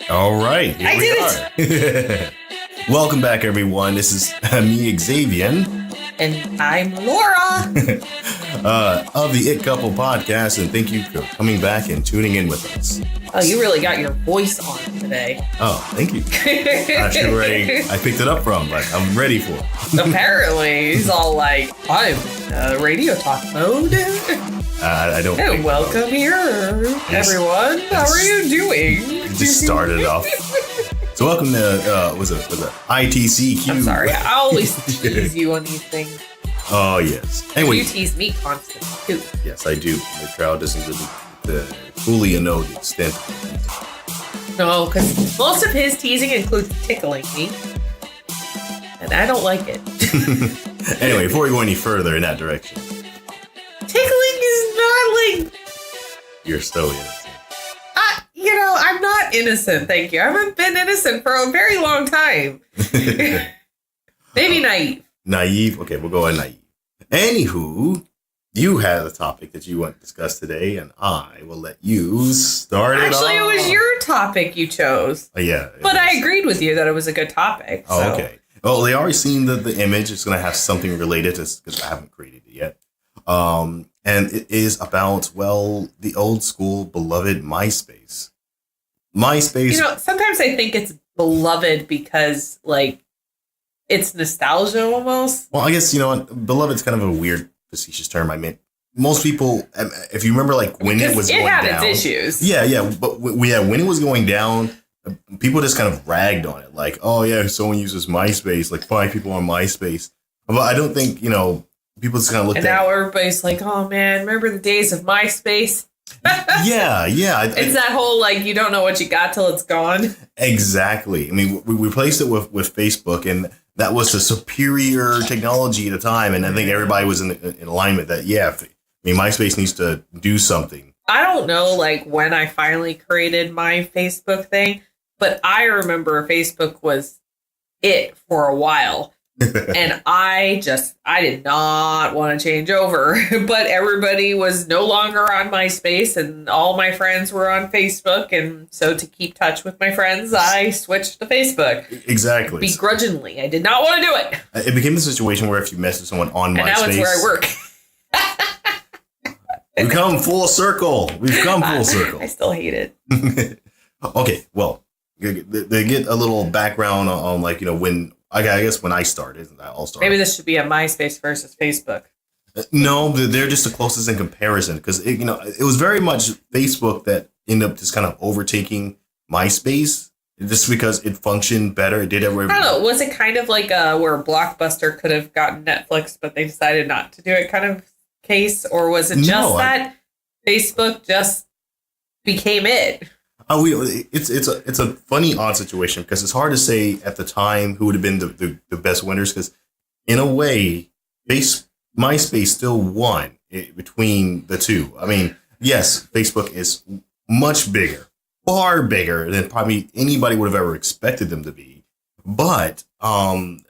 All right, here I we did are. Welcome back, everyone. This is me, Xavier, And I'm Laura. of the It Couple podcast, and thank you for coming back and tuning in with us. Oh, you really got your voice on today. Oh, thank you. Not sure where I picked it up from, but I'm ready for it. Apparently, he's all like, I'm in radio talk mode. I don't. And welcome here, everyone. How are you doing? Just started off. So welcome to was it ITCQ? I'm sorry. I always tease you on these things. Oh yes. Anyway, You tease me constantly too. yes, I do. The crowd doesn't fully know the extent. No, because most of his teasing includes tickling me, and I don't like it. Anyway, before we go any further in that direction, Tickling is not like. you're so innocent. I'm not innocent, thank you. I haven't been innocent for a very long time. Maybe naive. Naive? Okay, we'll go on naive. Anywho, you had a topic that you want to discuss today, and I will let you start it off. Actually, it was your topic you chose. Yeah. But I agreed with you that it was a good topic. Oh, so. okay. Well, they already seen the image. It's going to have something related to this because I haven't created it yet. And it is about, well, the old school beloved MySpace. MySpace. Sometimes I think it's beloved because, like, it's nostalgia almost. Well, I guess, beloved's kind of a weird, facetious term. I mean, most people, if you remember, like, when it was going down. It had its issues. Yeah. But when it was going down, people just kind of ragged on it. Like, oh, yeah, someone uses MySpace, like 5 people on MySpace. But I don't think, people just kind of looked at it. And now everybody's like, oh, man, remember the days of MySpace? Yeah. It's that whole, like, you don't know what you got till it's gone. Exactly. I mean, we replaced it with Facebook, and that was the superior technology at the time. And I think everybody was in alignment that, MySpace needs to do something. I don't know, like, when I finally created my Facebook thing, but I remember Facebook was it for a while. And I did not want to change over, but everybody was no longer on MySpace and all my friends were on Facebook. And so to keep touch with my friends, I switched to Facebook. Exactly. Begrudgingly. I did not want to do it. It became the situation where if you message someone on MySpace. And now it's where I work. We've come full circle. I still hate it. Okay. Well, they get a little background on when. I guess when I started, that all started. Maybe this should be a MySpace versus Facebook. No, they're just the closest in comparison because it was very much Facebook that ended up just kind of overtaking MySpace just because it functioned better. It did everything. I don't know. Was it kind of like where Blockbuster could have gotten Netflix, but they decided not to do it kind of case? Or was it just that Facebook just became it? Oh, it's a funny, odd situation because it's hard to say at the time who would have been the best winners because in a way, MySpace still won between the two. I mean, yes, Facebook is much bigger, far bigger than probably anybody would have ever expected them to be. But the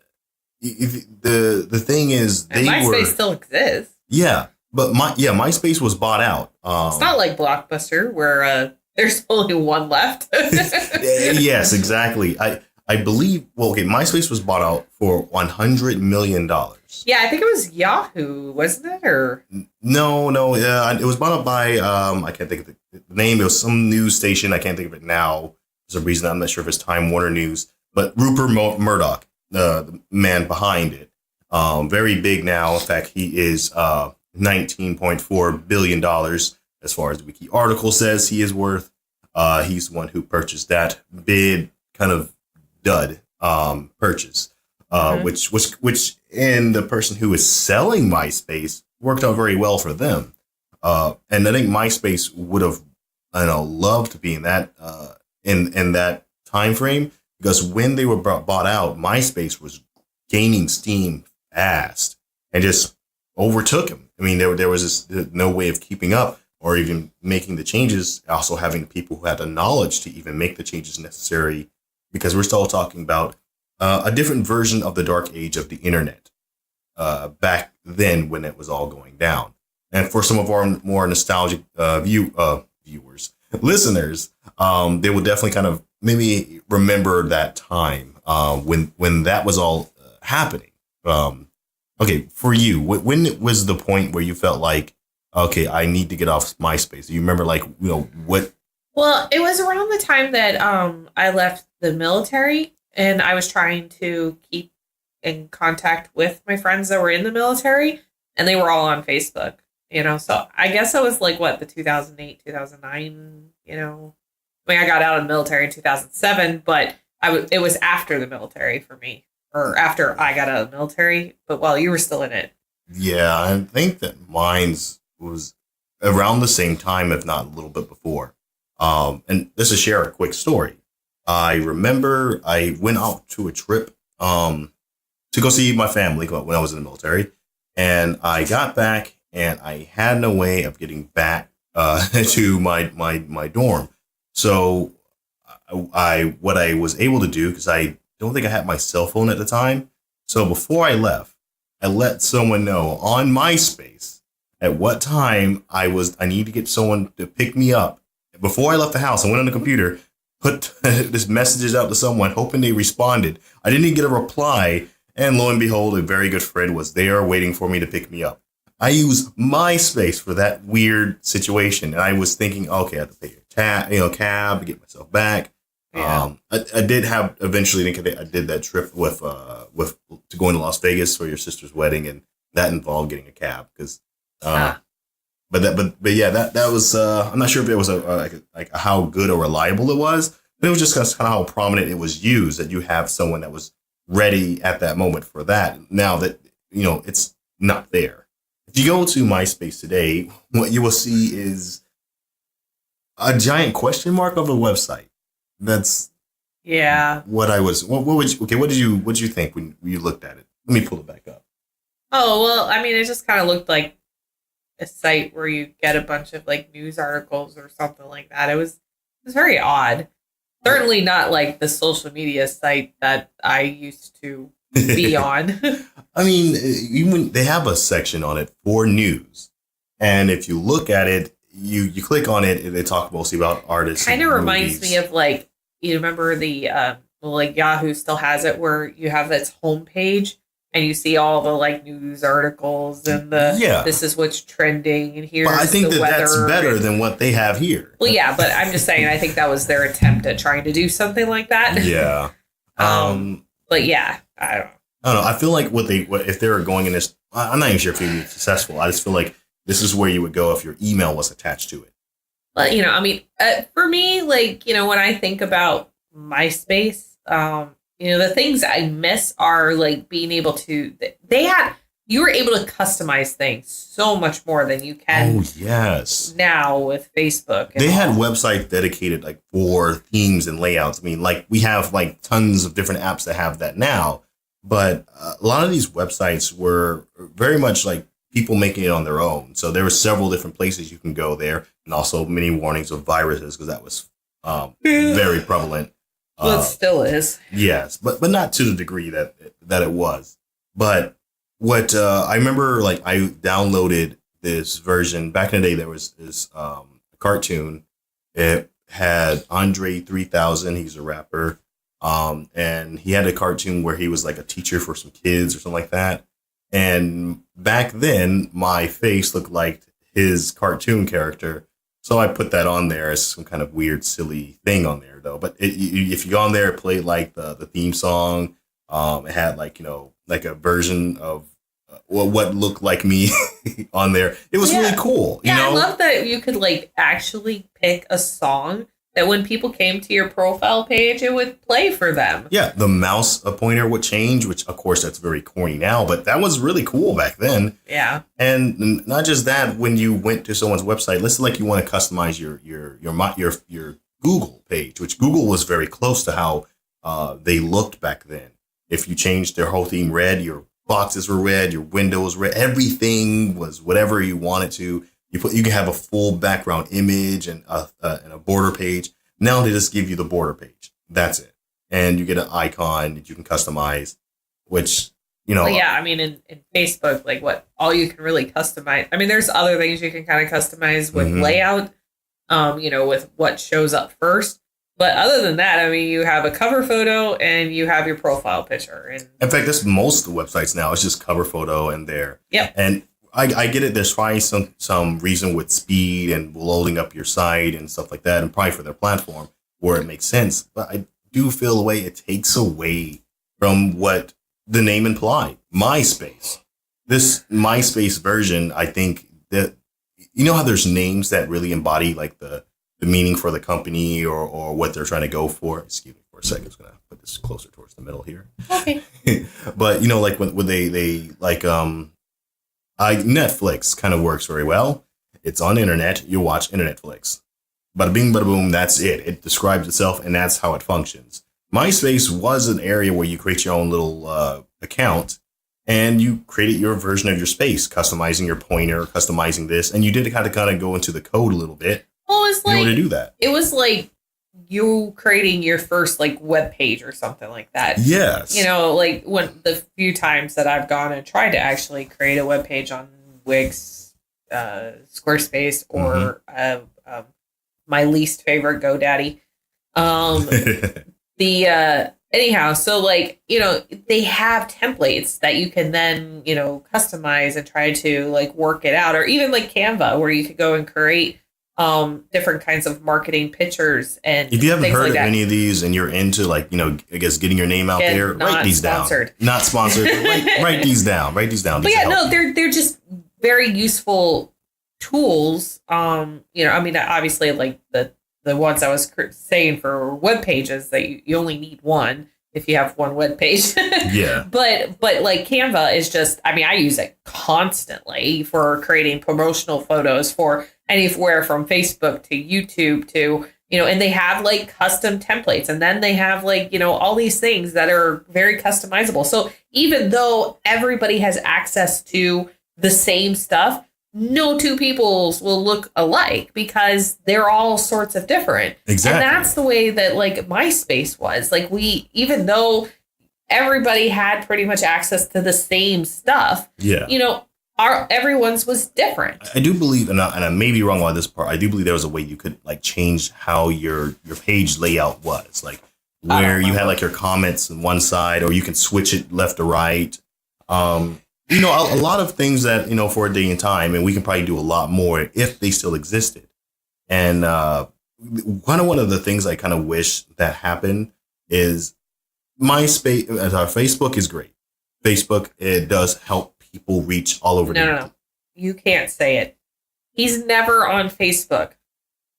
thing is, MySpace still exists. Yeah, but MySpace was bought out. It's not like Blockbuster where there's only one left. Yes, exactly. I believe, MySpace was bought out for $100 million. Yeah, I think it was Yahoo, wasn't it? Or No, it was bought out by, I can't think of the name. It was some news station. I can't think of it now. There's a reason I'm not sure if it's Time Warner News. But Rupert Murdoch, the man behind it, very big now. In fact, he is $19.4 billion. As far as the wiki article says, he is worth. He's the one who purchased that bid kind of dud purchase, which in the person who is selling MySpace worked out very well for them. And I think MySpace would have, loved to be in that in that time frame because when they were bought out, MySpace was gaining steam fast and just overtook him. I mean, there was just no way of keeping up. Or even making the changes, also having the people who had the knowledge to even make the changes necessary, because we're still talking about a different version of the dark age of the internet back then when it was all going down. And for some of our more nostalgic listeners, they will definitely kind of maybe remember that time when that was all happening. Okay, for you, when was the point where you felt like, okay, I need to get off MySpace? Do you remember, like, what? Well, it was around the time that I left the military, and I was trying to keep in contact with my friends that were in the military, and they were all on Facebook. So I guess it was like the 2008, 2009. I mean, I got out of the military in 2007, but it was after the military for me, or after I got out of the military, but while you were still in it. Yeah, I think that mine's was around the same time, if not a little bit before. And just to share a quick story, I remember I went out to a trip to go see my family when I was in the military, and I got back and I had no way of getting back to my dorm. So what I was able to do, because I don't think I had my cell phone at the time. So before I left, I let someone know on MySpace at what time I need to get someone to pick me up. Before I left the house, I went on the computer, put this messages out to someone, hoping they responded. I didn't even get a reply. And lo and behold, a very good friend was there waiting for me to pick me up. I used MySpace for that weird situation. And I was thinking, okay, I have to pay a cab to get myself back. Yeah. I did have eventually. I did that trip with to going to Las Vegas for your sister's wedding, and that involved getting a cab because. But yeah, that was. I'm not sure if it was like how good or reliable it was, but it was just kind of how prominent it was used, that you have someone that was ready at that moment for that. Now that it's not there. If you go to MySpace today, what you will see is a giant question mark of a website. That's what I was. What did you think when you looked at it? Let me pull it back up. Oh, well, I mean, it just kind of looked like a site where you get a bunch of like news articles or something like that. It was very odd. Certainly not like the social media site that I used to be on. I mean, even they have a section on it for news, and if you look at it, you click on it, and they talk mostly about artists. Kind of reminds me of like, you remember the like Yahoo still has it, where you have its homepage and you see all the like news articles and this is what's trending, and here's I think the weather. That's better than what they have here. Well, yeah, but I'm just saying, I think that was their attempt at trying to do something like that. Yeah. But yeah, I don't know. I feel like if they were going in this, I'm not even sure if they'd be successful. I just feel like this is where you would go if your email was attached to it. But, I mean, for me, like, when I think about MySpace, the things I miss are like being able to, you were able to customize things so much more than you can now with Facebook. They had websites dedicated like for themes and layouts. I mean, like we have like tons of different apps that have that now, but a lot of these websites were very much like people making it on their own. So there were several different places you can go there, and also many warnings of viruses, because that was very prevalent. Well, it still is. Yes, but not to the degree that it was. But what I remember, like I downloaded this version back in the day. There was this cartoon. It had Andre 3000. He's a rapper, and he had a cartoon where he was like a teacher for some kids or something like that. And back then, my face looked like his cartoon character. So I put that on there as some kind of weird, silly thing on there, though. But if you go on there, it played like the theme song. It had like, like a version of what looked like me on there. It was really cool. I love that you could like actually pick a song that when people came to your profile page, it would play for them. Yeah, the mouse pointer would change, which of course that's very corny now, but that was really cool back then. Yeah. And not just that, when you went to someone's website, let's say like you want to customize your Google page, which Google was very close to how they looked back then. If you changed their whole theme red, your boxes were red, your windows red, everything was whatever you wanted to. You can have a full background image and a border page. Now they just give you the border page. That's it. And you get an icon that you can customize, which, Well, yeah, I mean, in Facebook, like all you can really customize. I mean, there's other things you can kind of customize with layout, with what shows up first. But other than that, I mean, you have a cover photo and you have your profile picture. And in fact, that's most of the websites now. It's just cover photo and there. Yep. And I get it. There's probably some reason with speed and loading up your site and stuff like that, and probably for their platform where it makes sense. But I do feel the way it takes away from what the name implied. MySpace. This MySpace version, I think that, you know how there's names that really embody like the meaning for the company or what they're trying to go for. Excuse me for a second. I'm just going to put this closer towards the middle here. Okay. But, you know, like when they like, Netflix kind of works very well. It's on the internet. You watch internet flicks. Bada bing, bada boom. That's it. It describes itself, and that's how it functions. MySpace was an area where you create your own little account, and you created your version of your space, customizing your pointer, customizing this, and you did kind of go into the code a little bit. Well, it was like, in order to do that. It was like you creating your first like web page or something like that. Yes. You know, like when the few times that I've gone and tried to actually create a web page on Wix, Squarespace, or my least favorite GoDaddy. Anyhow, so like, you know, they have templates that you can then, you know, customize and try to like work it out, or even like Canva, where you could go and create different kinds of marketing pictures. And if you haven't heard like of any of these and you're into like, you know, I guess getting your name out there, write these sponsored. down. Not sponsored. Write these down. Write these down. But yeah, no, they're just very useful tools. You know, I mean, obviously, like the ones I was saying for web pages, that you only need one if you have one web page. Yeah. But like Canva is just, I mean, I use it constantly for creating promotional photos for anywhere from Facebook to YouTube to, you know, and they have like custom templates, and then they have like, you know, all these things that are very customizable. So even though everybody has access to the same stuff, no two peoples will look alike because they're all sorts of different. Exactly. And that's the way that like MySpace was. Like even though everybody had pretty much access to the same stuff, yeah, you know, everyone's was different. I do believe, and I may be wrong on this part, I do believe there was a way you could like change how your page layout was, like where you had like your comments on one side, or you can switch it left to right. You know, a lot of things that, you know, for a day and time, and we can probably do a lot more if they still existed. And one of the things I kind of wish that happened is MySpace, Facebook is great. Facebook, it does help people reach all over. No. You can't say it. He's never on Facebook.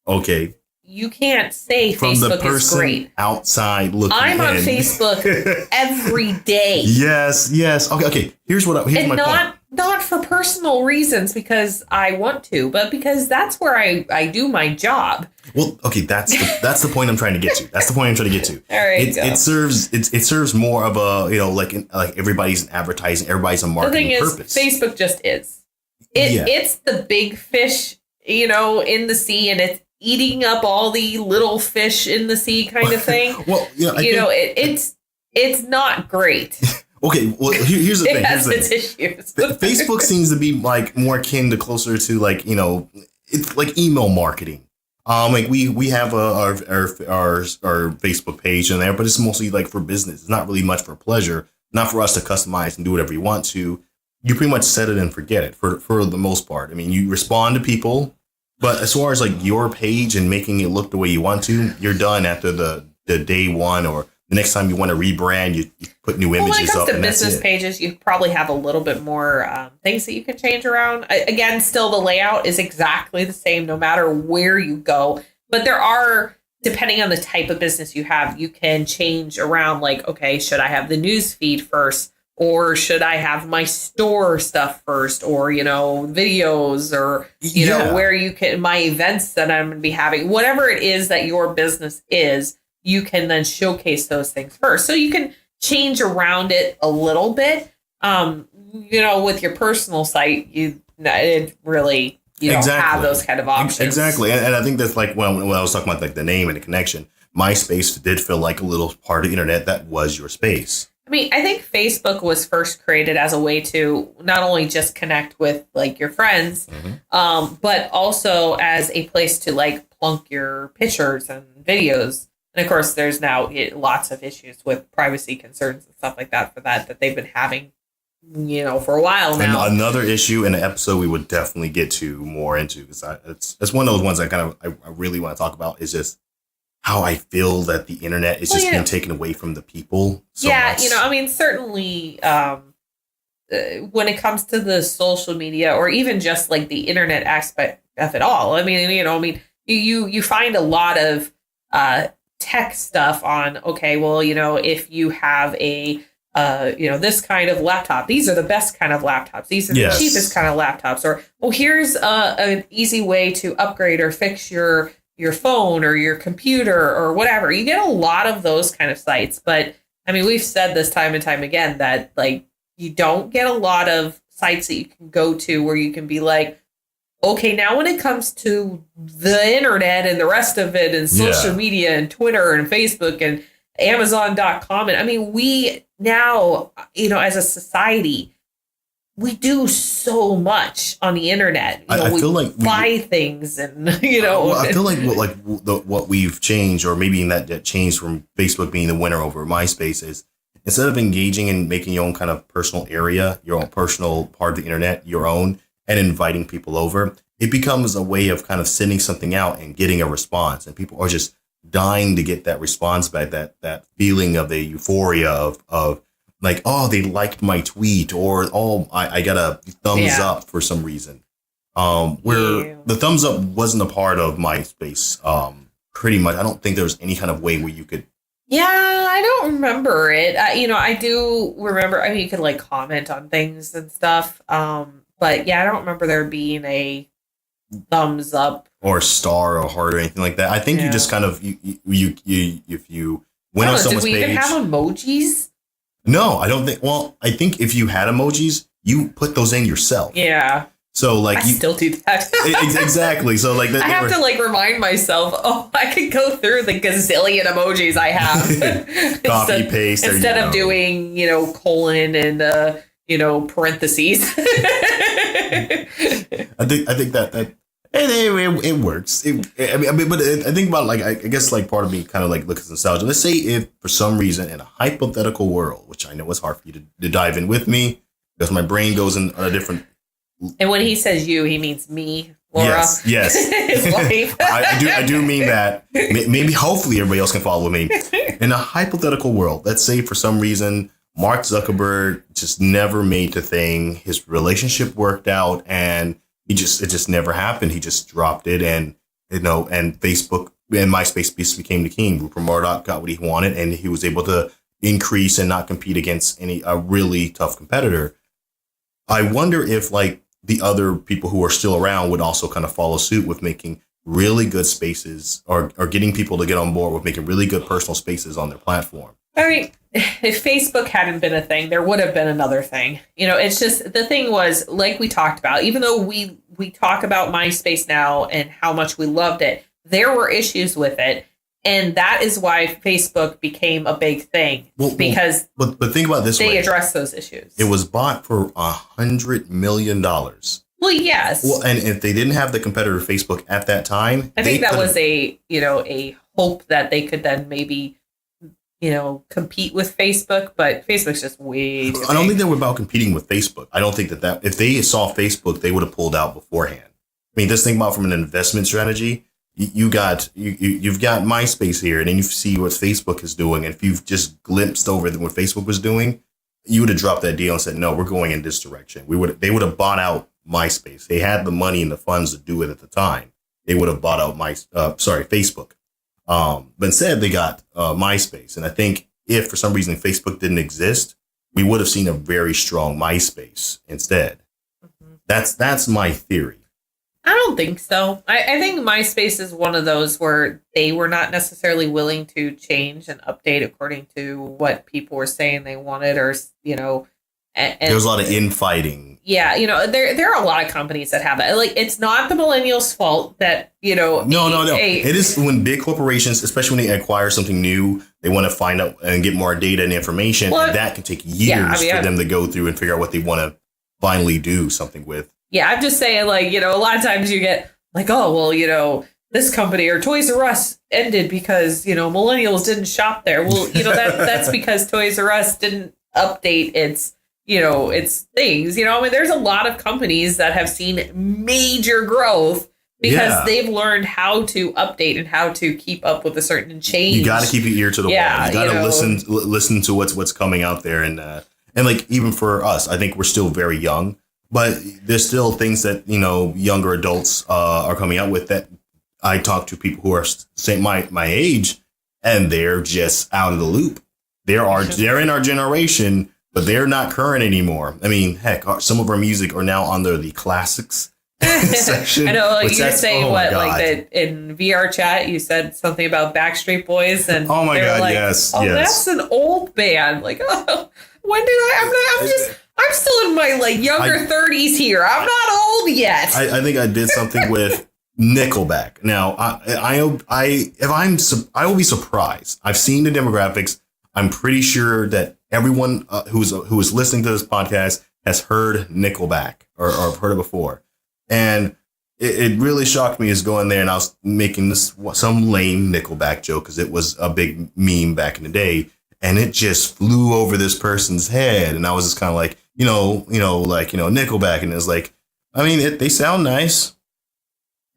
Okay. You can't say From Facebook the person is great. Outside looking I'm on in. Facebook every day. Yes. Okay. Here's my point. Not for personal reasons because I want to, but because that's where I do my job. Well, okay, that's the point I'm trying to get to. That's the point I'm trying to get to. All right, it serves more of a, you know, like everybody's an advertising, everybody's a marketing purpose. The thing is, Facebook just is. It's the big fish, you know, in the sea, and it's eating up all the little fish in the sea kind of thing. Well, yeah, it's not great. Okay, well, here's the thing. It has its issues. Facebook seems to be like more akin to closer to like, you know, it's like email marketing. Like we have our Facebook page in there, but it's mostly like for business. It's not really much for pleasure, not for us to customize and do whatever you want to. You pretty much set it and forget it for the most part. I mean, you respond to people, but as far as like your page and making it look the way you want to, you're done after the day one, or the next time you want to rebrand, you put new images up. When it comes to and business pages, you probably have a little bit more things that you can change around. Again, still the layout is exactly the same no matter where you go. But there are, depending on the type of business you have, you can change around like, okay, should I have the news feed first? Or should I have my store stuff first, or, you know, videos, or, you know, where you can, my events that I'm going to be having, whatever it is that your business is, you can then showcase those things first. So you can change around it a little bit. You know, with your personal site, you don't have those kind of options. Exactly. And I think that's like when I was talking about like the name and the connection, MySpace did feel like a little part of the internet that was your space. I mean, I think Facebook was first created as a way to not only just connect with like your friends, but also as a place to like plunk your pictures and videos And of course, there's now lots of issues with privacy concerns and stuff like that that they've been having, for a while now. And another issue in the episode we would definitely get to more into, because it's one of those ones I really want to talk about, is just how I feel that the internet is just being taken away from the people so much. Certainly when it comes to the social media or even just like the internet aspect of it all, you find a lot of tech stuff on, if you have a this kind of laptop, these are the best kind of laptops, these are the cheapest kind of laptops, or here's an easy way to upgrade or fix your phone or your computer or whatever. You get a lot of those kind of sites, but we've said this time and time again that like you don't get a lot of sites that you can go to where you can be like, okay, now when it comes to the internet and the rest of it and social media and Twitter and Facebook and Amazon.com. And we now, as a society, we do so much on the internet. I feel like we buy things and, I feel like what we've changed, or maybe that changed from Facebook being the winner over MySpace, is instead of engaging and making your own kind of personal area, your own personal part of the internet, your own, and inviting people over, it becomes a way of kind of sending something out and getting a response. And people are just dying to get that response back, that feeling of the euphoria of like, oh, they liked my tweet, or, oh, I got a thumbs up for some reason. Where the thumbs up wasn't a part of MySpace. Pretty much. I don't think there was any kind of way where you could. Yeah, I don't remember it. I do remember, you could like comment on things and stuff. But yeah, I don't remember there being a thumbs up or star or heart or anything like that. I think you just kind of you if you went on someone's page. Did we even have emojis? No, I don't think. Well, I think if you had emojis, you put those in yourself. Yeah. So like I still do that. Exactly. So like I have to like remind myself. Oh, I could go through the gazillion emojis I have. Copy paste instead of doing colon and parentheses. I think that it works. But I think about like I guess like part of me kind of like looks at nostalgia. Let's say if for some reason in a hypothetical world, which I know is hard for you to dive in with me because my brain goes in a different. And when he says you, he means me, Laura. Yes. His wife. I do mean that. Maybe hopefully everybody else can follow me. In a hypothetical world, let's say for some reason Mark Zuckerberg just never made the thing. His relationship worked out, and it just never happened. He just dropped it, and and Facebook and MySpace became the king. Rupert Murdoch got what he wanted, and he was able to increase and not compete against a really tough competitor. I wonder if like the other people who are still around would also kind of follow suit with making really good spaces or getting people to get on board with making really good personal spaces on their platform. If Facebook hadn't been a thing, there would have been another thing. It's just the thing was, like we talked about, even though we talk about MySpace now and how much we loved it, there were issues with it. And that is why Facebook became a big thing, because but think about this: they addressed those issues. It was bought for $100 million. Well, yes. Well, and if they didn't have the competitor Facebook at that time, I think that was a hope that they could then maybe compete with Facebook, but Facebook's just way too big. I don't think they were about competing with Facebook. I don't think that if they saw Facebook, they would have pulled out beforehand. Just think about from an investment strategy. You've got MySpace here, and then you see what Facebook is doing. And if you've just glimpsed over what Facebook was doing, you would have dropped that deal and said, "No, we're going in this direction." They would have bought out MySpace. They had the money and the funds to do it at the time. They would have bought out Facebook. But instead, they got MySpace. And I think if for some reason Facebook didn't exist, we would have seen a very strong MySpace instead. Mm-hmm. That's my theory. I don't think so. I think MySpace is one of those where they were not necessarily willing to change and update according to what people were saying they wanted, or and there was a lot of infighting. Yeah, there are a lot of companies that have that. Like, it's not the millennials' fault that No. It is when big corporations, especially when they acquire something new, they want to find out and get more data and information, and that can take years for them to go through and figure out what they want to finally do something with. Yeah, I'm just saying, like, a lot of times you get like, oh, well, this company or Toys R Us ended because, millennials didn't shop there. Well, that's because Toys R Us didn't update its things. There's a lot of companies that have seen major growth because they've learned how to update and how to keep up with a certain change. You got to keep your ear to the wall. You got to listen to what's coming out there. And like, even for us, I think we're still very young, but there's still things that, younger adults are coming out with that I talk to people who are my age, and they're just out of the loop. They're in our generation, but they're not current anymore. I mean, heck, some of our music are now under the classics section. I know, you were saying that in VR chat, you said something about Backstreet Boys, and oh my god, yes, that's an old band. Like, oh, when did I'm still in my younger 30s here. I'm not old yet. I think I did something with Nickelback. Now, I will be surprised. I've seen the demographics. I'm pretty sure that everyone who is listening to this podcast has heard Nickelback or heard it before. And it really shocked me as going there and I was making some lame Nickelback joke because it was a big meme back in the day. And it just flew over this person's head. And I was just kind of like, Nickelback. And it was like, they sound nice.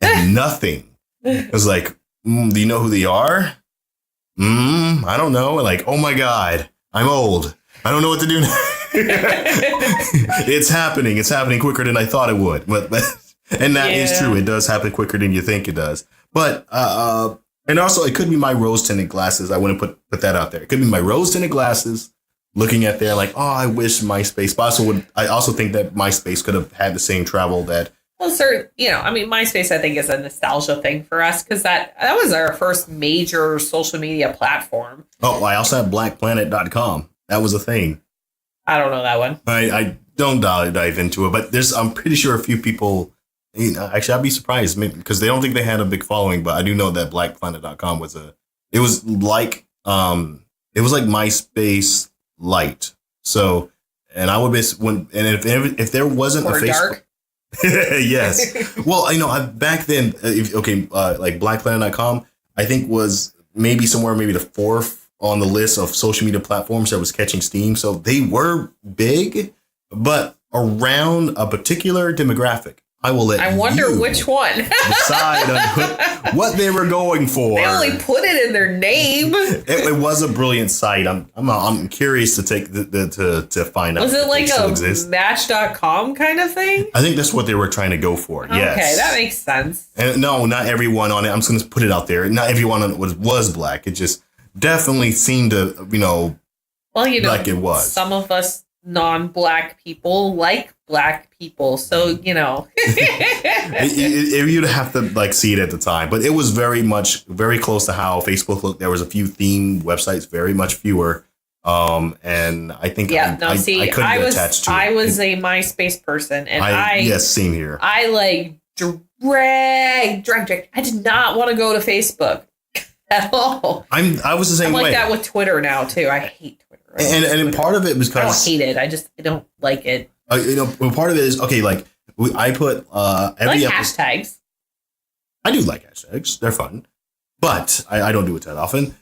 And nothing. It was like, do you know who they are? I don't know. Like, oh my God, I'm old. I don't know what to do now. It's happening. It's happening quicker than I thought it would. But and that is true. It does happen quicker than you think it does. But and also it could be my rose tinted glasses. I wouldn't put that out there. It could be my rose tinted glasses looking at there like, oh, I wish MySpace. But I also think that MySpace could have had the same travel that. Well, sir, MySpace, I think, is a nostalgia thing for us because that was our first major social media platform. Oh, I also have blackplanet.com. That was a thing. I don't know that one. I don't dive into it, but I'm pretty sure a few people, actually, I'd be surprised because they don't think they had a big following, but I do know that blackplanet.com was like MySpace Lite. So, and I would be, if there wasn't a Facebook. Dark. Yes. Well, back then, like blackplanet.com, I think was maybe the fourth on the list of social media platforms that was catching steam. So they were big, but around a particular demographic. I will let I wonder which one. Decide on what they were going for. They only put it in their name. It was a brilliant site. I'm curious to take to find out. Was it like a Match.com kind of thing? I think that's what they were trying to go for. Yes. Okay, that makes sense. And no, not everyone on it. I'm just going to put it out there. Not everyone on it was black. It just definitely seemed to, like it was. Some of us non-black people like black people, so you'd have to see it at the time, but it was very close to how Facebook looked. There was a few theme websites, very much fewer, and I think I couldn't get attached to it. I was a MySpace person, and yes, same here. I dragged. I did not want to go to Facebook at all. I was the same way. I'm like that with Twitter now too. I hate Twitter. And part of it was because I don't hate it. I don't like it. Part of it is I put every hashtags. I do like hashtags; they're fun, but I don't do it that often.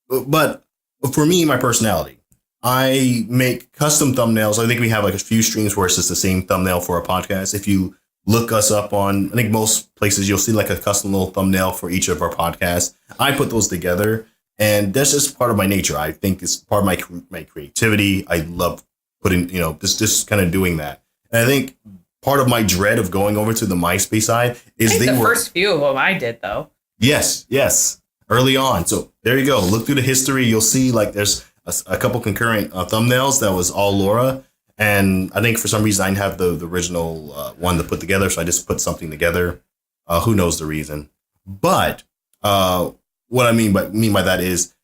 But for me, my personality, I make custom thumbnails. I think we have a few streams where it's just the same thumbnail for a podcast. If you look us up on, I think most places you'll see a custom little thumbnail for each of our podcasts. I put those together. And that's just part of my nature. I think it's part of my creativity. I love putting, just kind of doing that. And I think part of my dread of going over to the MySpace side is the first few of them I did, though. Yes. Early on. So there you go. Look through the history. You'll see there's a couple concurrent thumbnails that was all Laura. And I think for some reason I didn't have the original one to put together. So I just put something together. Who knows the reason. But what I mean by that is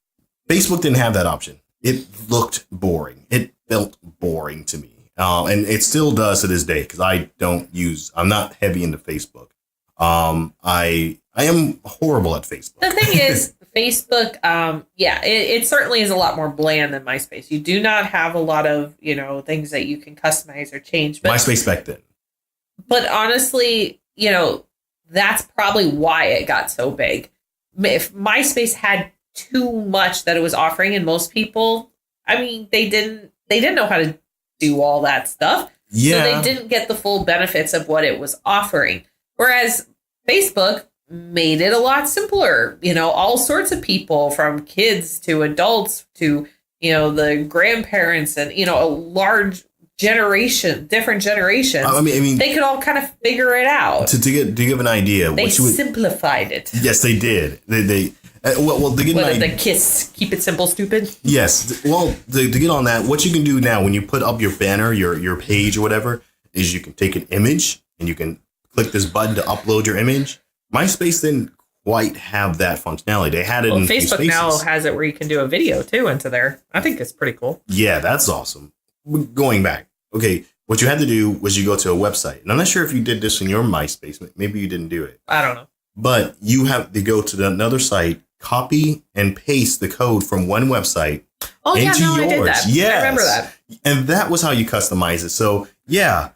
Facebook didn't have that option. It looked boring. It felt boring to me. And it still does to this day because I'm not heavy into Facebook. I am horrible at Facebook. The thing is, Facebook, it certainly is a lot more bland than MySpace. You do not have a lot of, things that you can customize or change. But, MySpace back then. But honestly, that's probably why it got so big. If MySpace had too much that it was offering, and most people, I mean, they didn't know how to do all that stuff. Yeah. So they didn't get the full benefits of what it was offering. Whereas Facebook made it a lot simpler. You know, all sorts of people, from kids to adults to, you know, the grandparents, and, you know, a large different generations. I mean, they could all kind of figure it out. To give an idea, They simplified it. Yes, they did. They well, to get the KISS, keep it simple, stupid. Yes. Well, to get on that, what you can do now when you put up your banner, your page or whatever, is you can take an image and you can click this button to upload your image. MySpace didn't quite have that functionality. They had it in Facebook now has it where you can do a video too into there. I think it's pretty cool. Yeah, that's awesome. Going back. Okay, what you had to do was you go to a website. And I'm not sure if you did this in your MySpace. Maybe you didn't do it. I don't know. But you have to go to another site, copy and paste the code from one website into yours. I did that. Yes. I remember that. And that was how you customize it. So, yeah,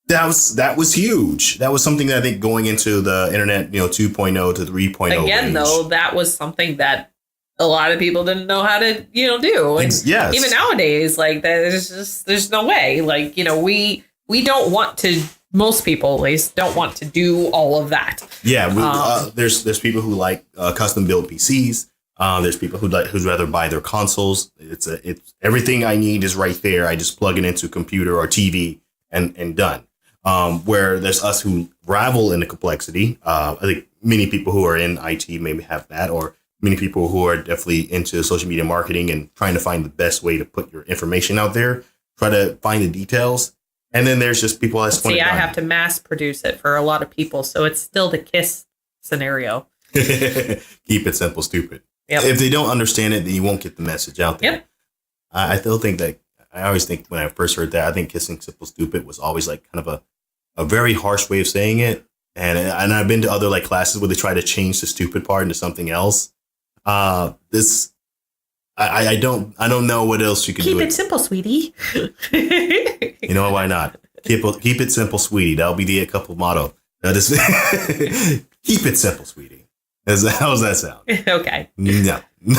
that was huge. That was something that I think going into the internet, 2.0 to 3.0. Again, range. though, that was something that a lot of people didn't know how to, do. And yes. Even nowadays, like, there's no way. Like, we don't want to. Most people, at least, don't want to do all of that. Yeah, there's people who like custom built PCs. There's people who'd rather buy their consoles. It's everything I need is right there. I just plug it into a computer or TV and done. Where there's us who ravel in the complexity. I think many people who are in IT maybe have that, or many people who are definitely into social media marketing and trying to find the best way to put your information out there. Try to find the details. And then there's just people that I have to mass produce it for a lot of people. So it's still the KISS scenario. Keep it simple, stupid. Yep. If they don't understand it, then you won't get the message out there. Yep. I still think that I always think when I first heard that, I think kissing simple, stupid was always like kind of a very harsh way of saying it. And I've been to other like classes where they try to change the stupid part into something else. I don't know what else you can do. Keep it simple, sweetie. You know, why not? Keep it simple, sweetie. That'll be the couple motto. Just keep it simple, sweetie. How's that sound? Okay. No. Keep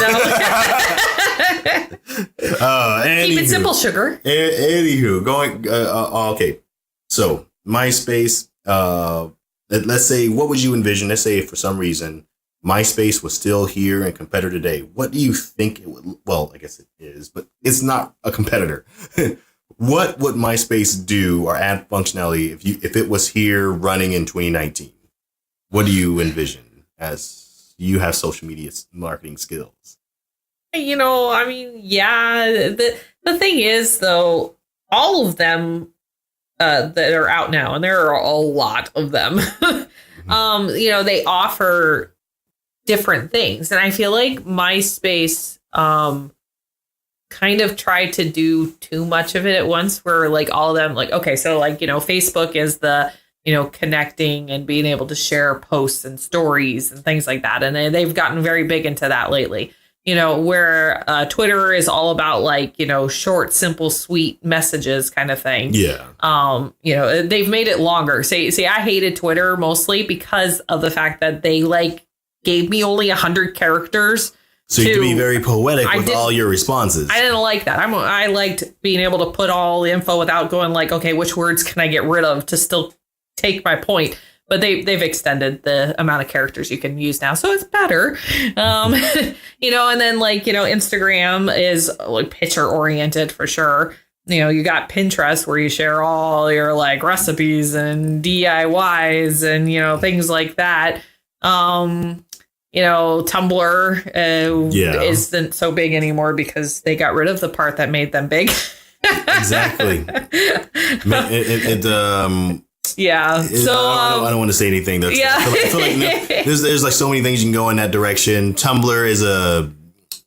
it simple, sugar. Anywho, going. Okay. So MySpace. Let's say, what would you envision? Let's say, if for some reason MySpace was still here and competitor today, what do you think it would? Well, I guess it is, but it's not a competitor. What would MySpace do or add functionality if it was here running in 2019? What do you envision as you have social media marketing skills? I mean, yeah. The thing is, though, all of them that are out now, and there are a lot of them, they offer different things. And I feel like MySpace kind of tried to do too much of it at once, where like all of them, like, okay, so like, Facebook is the, connecting and being able to share posts and stories and things like that. And they've gotten very big into that lately, where Twitter is all about like, short, simple, sweet messages kind of thing. Yeah. They've made it longer. See, I hated Twitter mostly because of the fact that they like gave me only 100 characters. So you can be very poetic with all your responses. I didn't like that. I liked being able to put all the info without going like, okay, which words can I get rid of to still take my point? But they've extended the amount of characters you can use now, so it's better. And then like, Instagram is like picture oriented for sure. You got Pinterest where you share all your like recipes and DIYs and, things like that. Tumblr isn't so big anymore because they got rid of the part that made them big. Exactly. Yeah. So I don't want to say anything. I feel like there's like so many things you can go in that direction. Tumblr is a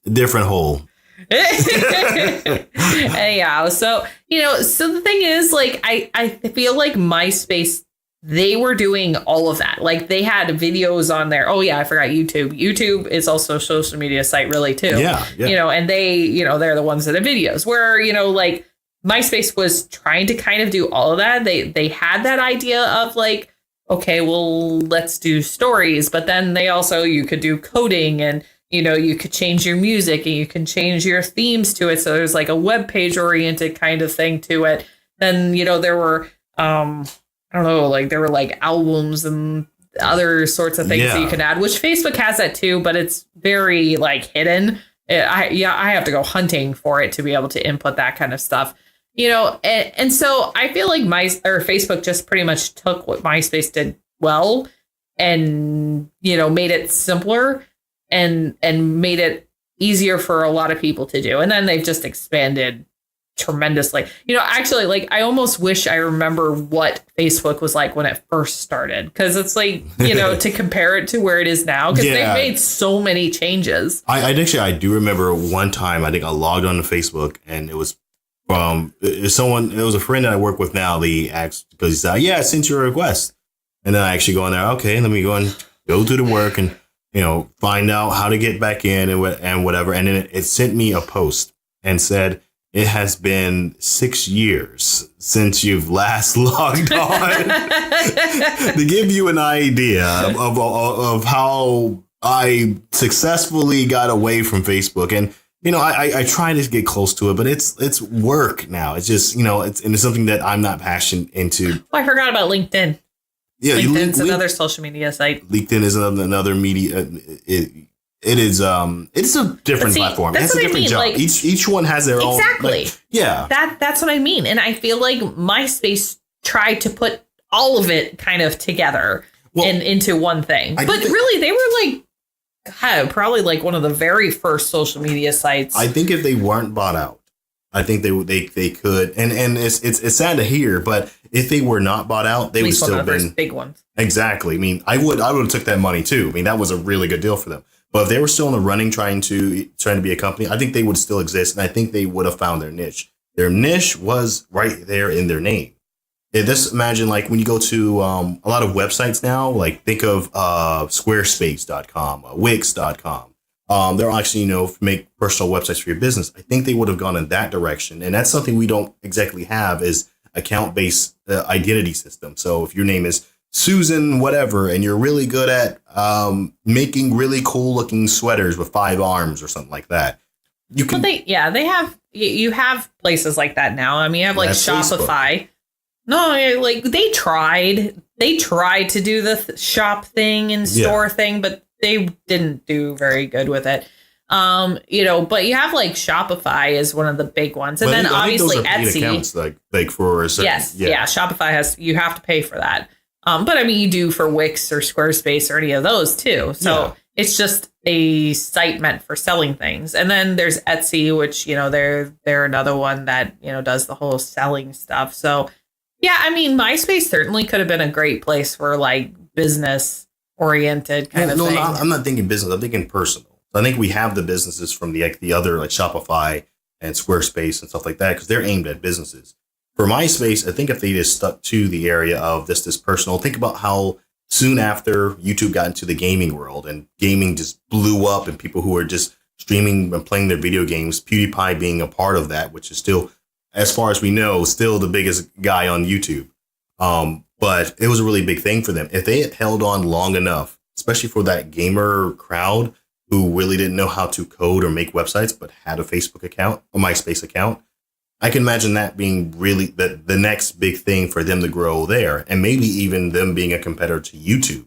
different hole. Yeah. So the thing is, like, I feel like MySpace, they were doing all of that. Like they had videos on there. Oh yeah, I forgot YouTube. YouTube is also a social media site really too. Yeah. And they, they're the ones that have videos where, like MySpace was trying to kind of do all of that. They had that idea of like, okay, well, let's do stories. But then you could do coding, and, you could change your music and you can change your themes to it. So there's like a web page oriented kind of thing to it. Then, there were, I don't know, like there were like albums and other sorts of things that you can add, which Facebook has that too, but it's very like hidden. I have to go hunting for it to be able to input that kind of stuff. And so I feel like Facebook just pretty much took what MySpace did well and, made it simpler and made it easier for a lot of people to do. And then they've just expanded tremendously. Actually, like, I almost wish I remember what Facebook was like when it first started, because it's like, to compare it to where it is now, because they've made so many changes. I do remember one time, I think I logged on to Facebook, and it was it was a friend that I work with now. They asked, because he said, I sent you a request. And then I actually go in there, okay, let me go to the work and, find out how to get back in and whatever. And then it sent me a post and said, it has been 6 years since you've last logged on. To give you an idea of how I successfully got away from Facebook. And, I try to get close to it, but it's work now. It's just, it's something that I'm not passionate into. Oh, I forgot about LinkedIn. Yeah, LinkedIn's another social media site. LinkedIn is another media. It's a different platform. It's a different job. Like, each one has their own. Exactly. That's what I mean. And I feel like MySpace tried to put all of it kind of together and into one thing. But really, they were like, God, probably like one of the very first social media sites. I think if they weren't bought out, I think they could. And it's sad to hear, but if they were not bought out, they would still one of the first big ones. Exactly. I mean, I would have took that money too. I mean, that was a really good deal for them. But if they were still in the running, trying to be a company, I think they would still exist, and I think they would have found their niche. Their niche was right there in their name. Just imagine, like, when you go to a lot of websites now, like think of Squarespace.com, Wix.com. They're actually, make personal websites for your business. I think they would have gone in that direction, and that's something we don't exactly have is account-based identity system. So if your name is Susan whatever, and you're really good at making really cool looking sweaters with 5 arms or something like that, you can. Well, you have places like that now. I mean, you have like Shopify. Facebook. No, like they tried to do the shop thing and store thing, but they didn't do very good with it. But you have like Shopify is one of the big ones, and then obviously Etsy. Accounts, like for a certain, yes, Shopify you have to pay for that. But I mean, you do for Wix or Squarespace or any of those too. So it's just a site meant for selling things. And then there's Etsy, which, they're another one that, does the whole selling stuff. So, yeah, I mean, MySpace certainly could have been a great place for like business oriented kind of thing. No, I'm not thinking business. I'm thinking personal. So I think we have the businesses from the other like Shopify and Squarespace and stuff like that, because they're aimed at businesses. For MySpace, I think if they just stuck to the area of this personal, think about how soon after YouTube got into the gaming world and gaming just blew up and people who were just streaming and playing their video games, PewDiePie being a part of that, which is still, as far as we know, still the biggest guy on YouTube. But it was a really big thing for them. If they had held on long enough, especially for that gamer crowd who really didn't know how to code or make websites, but had a Facebook account, a MySpace account, I can imagine that being really the next big thing for them to grow there, and maybe even them being a competitor to YouTube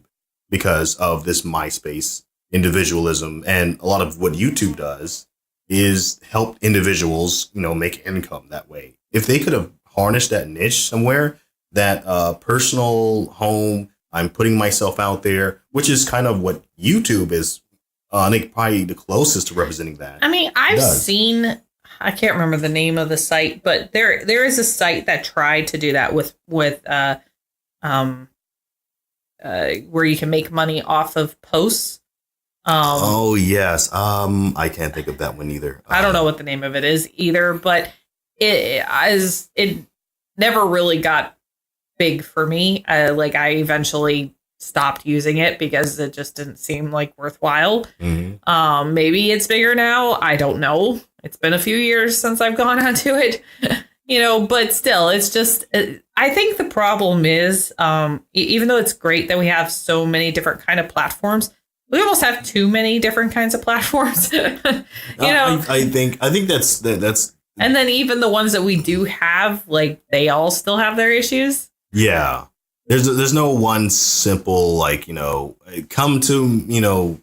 because of this MySpace individualism. And a lot of what YouTube does is help individuals, make income that way. If they could have harnessed that niche somewhere, that personal home, I'm putting myself out there, which is kind of what YouTube is, I think probably the closest to representing that. I mean, I've seen... I can't remember the name of the site, but there is a site that tried to do that with where you can make money off of posts. Oh yes. I can't think of that one either. I don't know what the name of it is either, but it never really got big for me. I eventually stopped using it because it just didn't seem like worthwhile. Mm-hmm. Maybe it's bigger now. I don't know. It's been a few years since I've gone onto it, but still, it's just, I I think the problem is, even though it's great that we have so many different kind of platforms, we almost have too many different kinds of platforms. I think that's and then even the ones that we do have, like they all still have their issues. Yeah. There's no one simple, like, come to,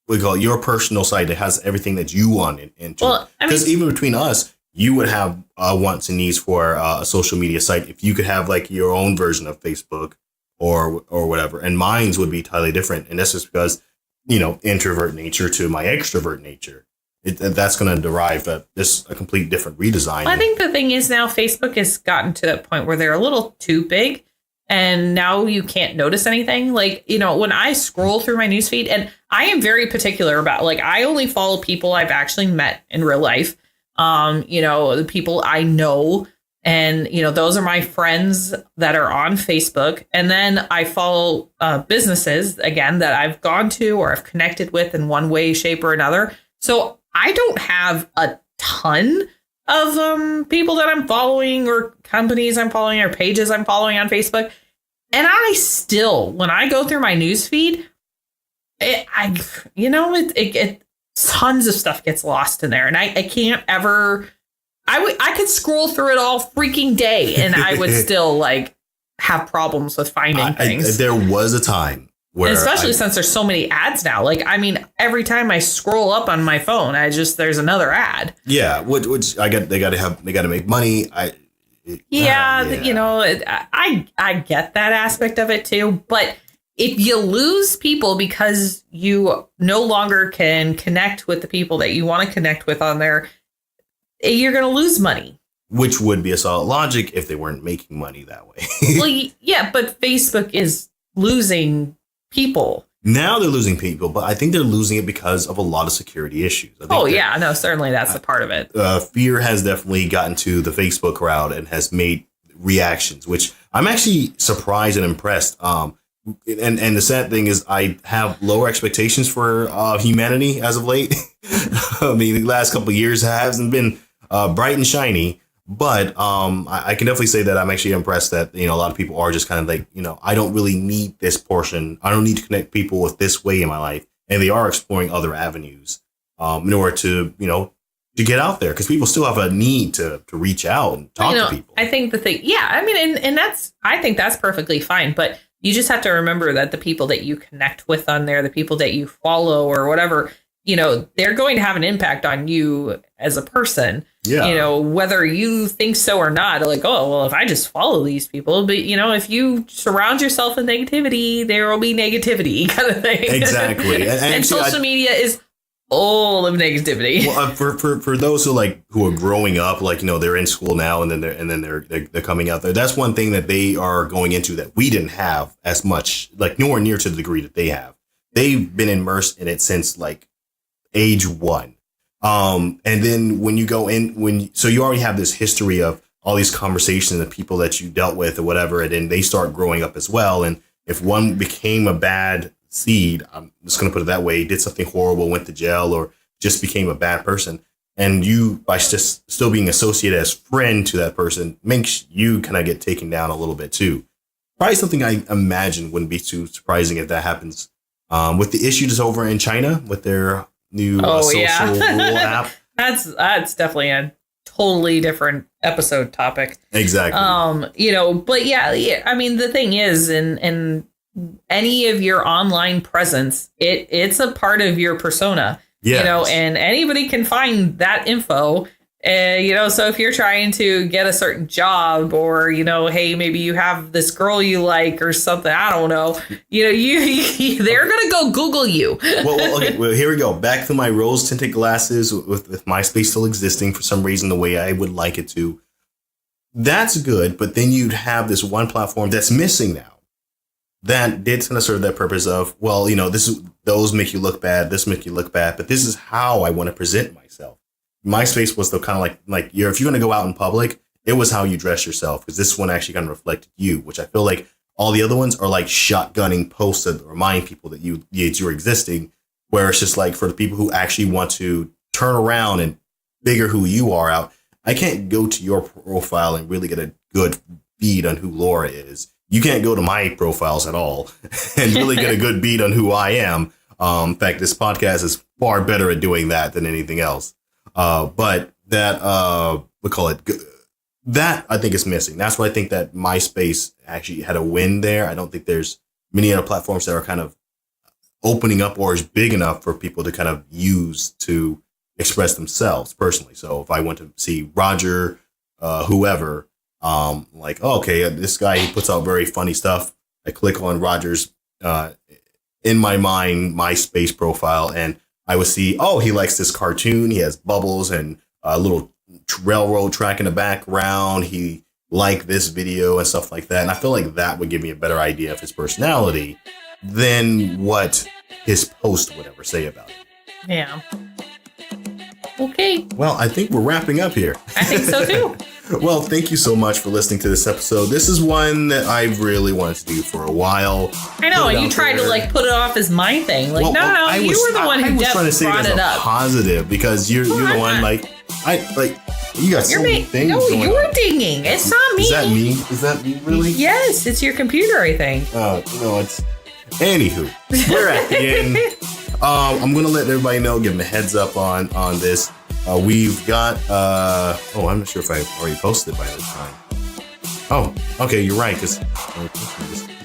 we call it your personal site that has everything that you want into. Well, because even between us, you would have wants and needs for a social media site if you could have like your own version of Facebook or whatever. And mine's would be entirely different. And that's just because, introvert nature to my extrovert nature. That's going to derive just a complete different redesign. I think the thing is now Facebook has gotten to that point where they're a little too big. And now you can't notice anything. Like, when I scroll through my newsfeed, and I am very particular about, like, I only follow people I've actually met in real life. The people I know. And, those are my friends that are on Facebook. And then I follow businesses, again, that I've gone to or I've connected with in one way, shape or another. So I don't have a ton of people that I'm following or companies I'm following or pages I'm following on Facebook. And I still, when I go through my news feed, tons of stuff gets lost in there. And I can't ever, I could scroll through it all freaking day and I would still like have problems with finding things. There was a time where, and especially since there's so many ads now. Like, I mean, every time I scroll up on my phone, there's another ad. Yeah, which they got to make money. I get that aspect of it too. But if you lose people because you no longer can connect with the people that you want to connect with on there, you're going to lose money. Which would be a solid logic if they weren't making money that way. Well, yeah, but Facebook is losing people. Now they're losing people, but I think they're losing it because of a lot of security issues. Certainly that's a part of it. Fear has definitely gotten to the Facebook crowd and has made reactions, which I'm actually surprised and impressed. And the sad thing is I have lower expectations for humanity as of late. I mean, the last couple of years hasn't been bright and shiny. But I can definitely say that I'm actually impressed that, a lot of people are just kind of like, I don't really need this portion. I don't need to connect people with this way in my life. And they are exploring other avenues in order to, to get out there, because people still have a need to reach out and talk to people. I think I think that's perfectly fine. But you just have to remember that the people that you connect with on there, the people that you follow or whatever, they're going to have an impact on you as a person. Yeah. Whether you think so or not, like, oh, well, if I just follow these people, but, if you surround yourself with negativity, there will be negativity kind of thing. Exactly. And social media is full of negativity. Well, for those who are growing up, like, they're in school now and then they're coming out there. That's one thing that they are going into that we didn't have as much, like nowhere near to the degree that they have. They've been immersed in it since like age one. And then when you go in, so you already have this history of all these conversations and people that you dealt with or whatever, and then they start growing up as well. And if one became a bad seed, I'm just going to put it that way, did something horrible, went to jail, or just became a bad person, and you, by just still being associated as friend to that person, makes you kind of get taken down a little bit too. Probably something I imagine wouldn't be too surprising if that happens. With the issue that's over in China with their new social rule app. That's definitely a totally different episode topic. Exactly. But yeah, I mean, the thing is, in any of your online presence, it's a part of your persona. Yes. And anybody can find that info. So if you're trying to get a certain job, or, hey, maybe you have this girl you like or something, I don't know, they're going to go Google you. Well, here we go. Back to my rose tinted glasses with MySpace still existing for some reason, the way I would like it to. That's good. But then you'd have this one platform that's missing now that did kind of serve that purpose of, well, those make you look bad. This make you look bad. But this is how I want to present myself. MySpace was the kind of like if you're going to go out in public, it was how you dress yourself, because this one actually kind of reflected you, which I feel like all the other ones are like shotgunning posts that remind people that you're existing, where it's just like for the people who actually want to turn around and figure who you are out. I can't go to your profile and really get a good bead on who Laura is. You can't go to my profiles at all and really get a good bead on who I am. In fact, this podcast is far better at doing that than anything else. But that, we call it, that I think is missing. That's why I think that MySpace actually had a win there. I don't think there's many other platforms that are kind of opening up or is big enough for people to kind of use to express themselves personally. So if I went to see Roger, whoever, like, oh, okay, this guy, he puts out very funny stuff. I click on Roger's, in my mind, MySpace profile, and I would see, oh, he likes this cartoon. He has bubbles and a little railroad track in the background. He liked this video and stuff like that. And I feel like that would give me a better idea of his personality than what his post would ever say about it. Yeah. Okay. Well, I think we're wrapping up here. I think so too. Well, thank you so much for listening to this episode. This is one that I've really wanted to do for a while. I know, and you tried to like put it off as my thing. Like, well, you were the one who brought it up. Positive, because you're the one like you got so many things. No, you're dinging. It's not me. Is that me? Is that me really? Yes, it's your computer, I think. It's. Anywho, we're at the end. I'm gonna let everybody know, give them a heads up on this. We've got I'm not sure if I already posted it by this time. Oh, okay, you're right.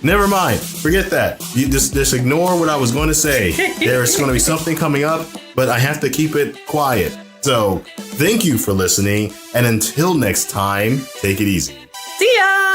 Never mind. Forget that. You just ignore what I was going to say. There's going to be something coming up, but I have to keep it quiet. So thank you for listening, and until next time, take it easy. See ya.